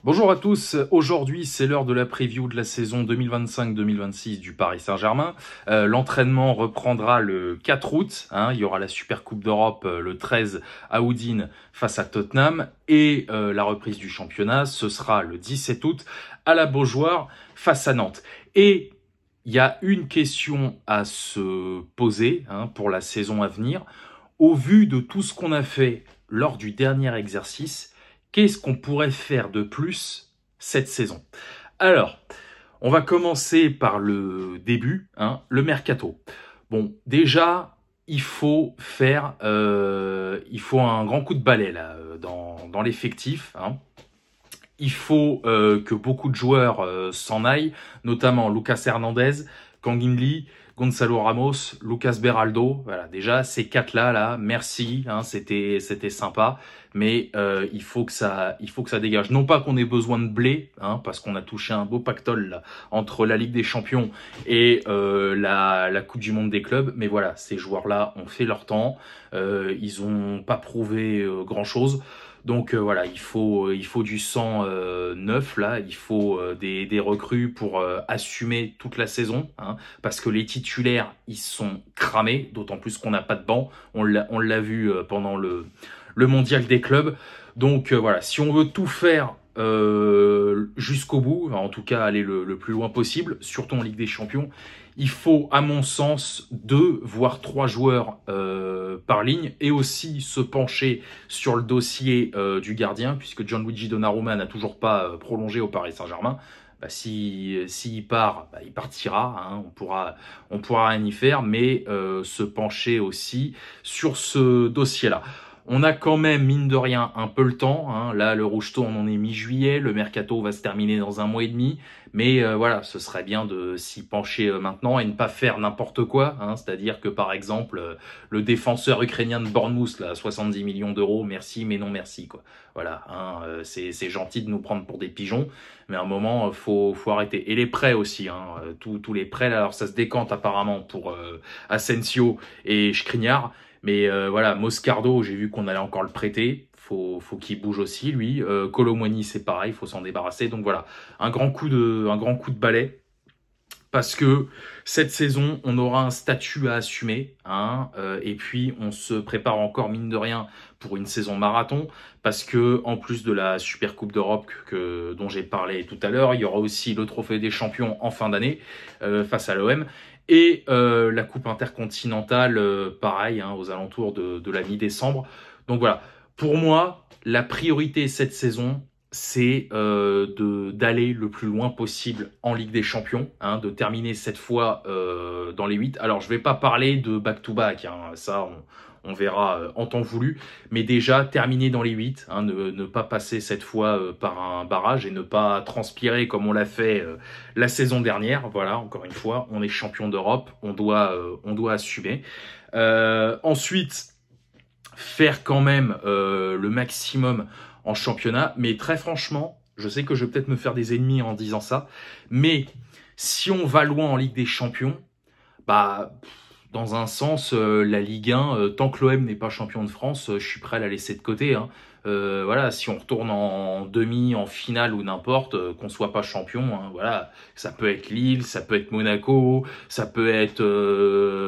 Bonjour à tous, aujourd'hui c'est l'heure de la preview de la saison 2025-2026 du Paris Saint-Germain. L'entraînement reprendra le 4 août, il y aura la Super Coupe d'Europe le 13 à Udine face à Tottenham et la reprise du championnat, ce sera le 17 août à la Beaujoire face à Nantes. Et il y a une question à se poser pour la saison à venir. Au vu de tout ce qu'on a fait lors du dernier exercice, qu'est-ce qu'on pourrait faire de plus cette saison? Alors, on va commencer par le début, le mercato. Bon, déjà, il faut faire, un grand coup de balai là dans l'effectif. Il faut que beaucoup de joueurs s'en aillent, notamment Lucas Hernandez, Kangin Lee, Gonzalo Ramos, Lucas Beraldo. Voilà, déjà ces quatre-là, merci, c'était sympa, mais il faut que ça dégage. Non pas qu'on ait besoin de blé, parce qu'on a touché un beau pactole là, entre la Ligue des Champions et la Coupe du Monde des clubs, mais voilà, ces joueurs-là ont fait leur temps, ils ont pas prouvé grand-chose. Donc voilà, il faut du sang neuf là, il faut des recrues pour assumer toute la saison, parce que les titulaires ils sont cramés, d'autant plus qu'on n'a pas de banc. On l'a vu pendant le mondial des clubs. Donc voilà, si on veut tout faire jusqu'au bout, en tout cas aller le plus loin possible, surtout en Ligue des Champions, il faut, à mon sens, 2 voire 3 joueurs par ligne et aussi se pencher sur le dossier du gardien, puisque Gianluigi Donnarumma n'a toujours pas prolongé au Paris Saint-Germain. S'il part, il partira, on pourra rien y faire, mais se pencher aussi sur ce dossier-là. On a quand même, mine de rien, un peu le temps. Là, le Rouge-Tau, on en est mi-juillet. Le mercato va se terminer dans 1 mois et demi. Mais voilà, ce serait bien de s'y pencher maintenant et ne pas faire n'importe quoi. C'est-à-dire que, par exemple, le défenseur ukrainien de Bournemouth, là, 70 millions d'euros, merci, mais non merci, quoi. Voilà, c'est gentil de nous prendre pour des pigeons, mais à un moment, faut arrêter. Et les prêts aussi, tous les prêts, là, alors ça se décante apparemment pour Asensio et Skriniar. Mais voilà, Moscardo, j'ai vu qu'on allait encore le prêter. Faut qu'il bouge aussi, lui. Kolo Muani, c'est pareil, faut s'en débarrasser. Donc voilà, un grand coup de balai. Parce que cette saison, on aura un statut à assumer. Et puis, on se prépare encore, mine de rien, pour une saison marathon. Parce que en plus de la Super Coupe d'Europe dont j'ai parlé tout à l'heure, il y aura aussi le Trophée des Champions en fin d'année face à l'OM. Et la Coupe intercontinentale, pareil, aux alentours de la mi-décembre. Donc voilà, pour moi, la priorité cette saison, c'est d'aller le plus loin possible en Ligue des Champions, de terminer cette fois dans les 8. Alors, je vais pas parler de back-to-back, ça, on verra en temps voulu, mais déjà terminer dans les 8, ne pas passer cette fois par un barrage et ne pas transpirer comme on l'a fait la saison dernière. Voilà, encore une fois, on est champion d'Europe, on doit assumer. Ensuite, faire quand même le maximum en championnat, mais très franchement, je sais que je vais peut-être me faire des ennemis en disant ça, mais si on va loin en Ligue des Champions, dans un sens, la Ligue 1, tant que l'OM n'est pas champion de France, je suis prêt à la laisser de côté. Voilà, si on retourne en demi, en finale ou n'importe, qu'on soit pas champion, voilà, ça peut être Lille, ça peut être Monaco, ça peut être,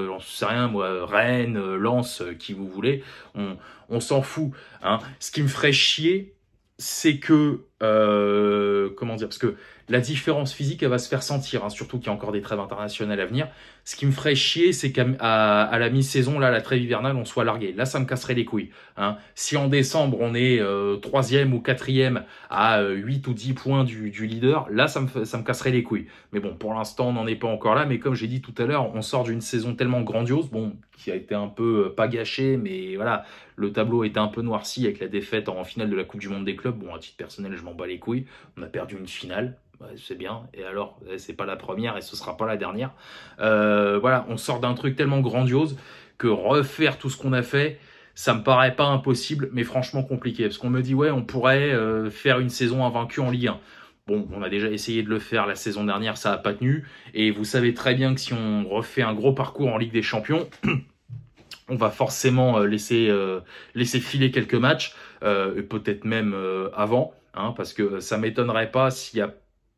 j'en sais rien moi, Rennes, Lens, qui vous voulez, on s'en fout. Ce qui me ferait chier, c'est que, comment dire, parce que la différence physique, elle va se faire sentir, surtout qu'il y a encore des trêves internationales à venir. Ce qui me ferait chier, c'est qu'à la mi-saison, là, la trêve hivernale, on soit largué. Là, ça me casserait les couilles. Si en décembre, on est 3e ou 4e à 8 ou 10 points du leader, là, ça me casserait les couilles. Mais bon, pour l'instant, on n'en est pas encore là. Mais comme j'ai dit tout à l'heure, on sort d'une saison tellement grandiose, qui a été un peu pas gâchée, mais voilà, le tableau était un peu noirci avec la défaite en finale de la Coupe du Monde des clubs. Bon, à titre personnel, je m'en bats les couilles. On a perdu une finale. C'est bien, et alors, c'est pas la première et ce sera pas la dernière. Voilà, on sort d'un truc tellement grandiose que refaire tout ce qu'on a fait, ça me paraît pas impossible, mais franchement compliqué. Parce qu'on me dit, ouais, on pourrait faire une saison invaincue en Ligue 1. Bon, on a déjà essayé de le faire la saison dernière, ça n'a pas tenu. Et vous savez très bien que si on refait un gros parcours en Ligue des Champions, on va forcément laisser filer quelques matchs, peut-être même avant. hein, parce que ça m'étonnerait pas s'il y a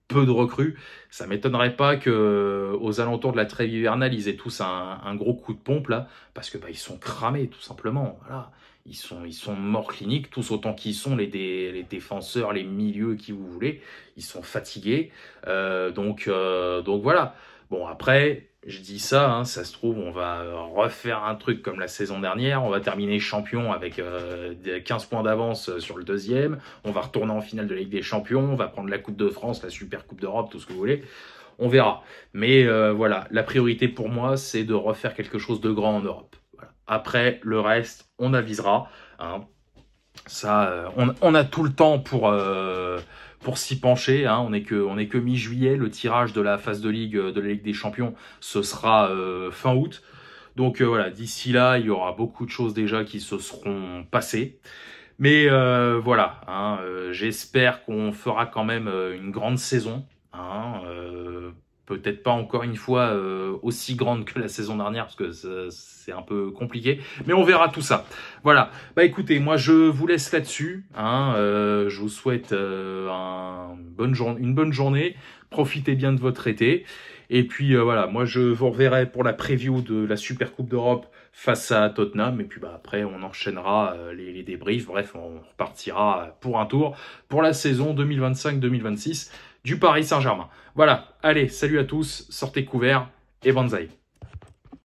peu de recrues, ça m'étonnerait pas que aux alentours de la trêve hivernale, ils aient tous un gros coup de pompe là, parce que ils sont cramés tout simplement. Voilà, ils sont morts cliniques, tous autant qu'ils sont les défenseurs, les milieux qui vous voulez, ils sont fatigués. Donc voilà. Bon après. Je dis ça, hein, ça se trouve, on va refaire un truc comme la saison dernière. On va terminer champion avec 15 points d'avance sur le deuxième. On va retourner en finale de la Ligue des Champions. On va prendre la Coupe de France, la Super Coupe d'Europe, tout ce que vous voulez. On verra. Mais voilà, la priorité pour moi, c'est de refaire quelque chose de grand en Europe. Voilà. Après, le reste, on avisera. Hein. Ça, on a tout le temps pour s'y pencher. Hein. On est que mi-juillet. Le tirage de la phase de la Ligue des Champions, ce sera fin août. Donc voilà, d'ici là, il y aura beaucoup de choses déjà qui se seront passées. Mais voilà, hein, j'espère qu'on fera quand même une grande saison. Hein, peut-être pas encore une fois aussi grande que la saison dernière parce que c'est un peu compliqué, mais on verra tout ça. Voilà. Bah écoutez, moi je vous laisse là-dessus. Hein, je vous souhaite une bonne journée. Profitez bien de votre été. Et puis voilà, moi je vous reverrai pour la preview de la Super Coupe d'Europe face à Tottenham. Et puis après on enchaînera les débriefs. Bref, on repartira pour un tour pour la saison 2025-2026 du Paris Saint-Germain. Voilà, allez, salut à tous, sortez couverts et banzai.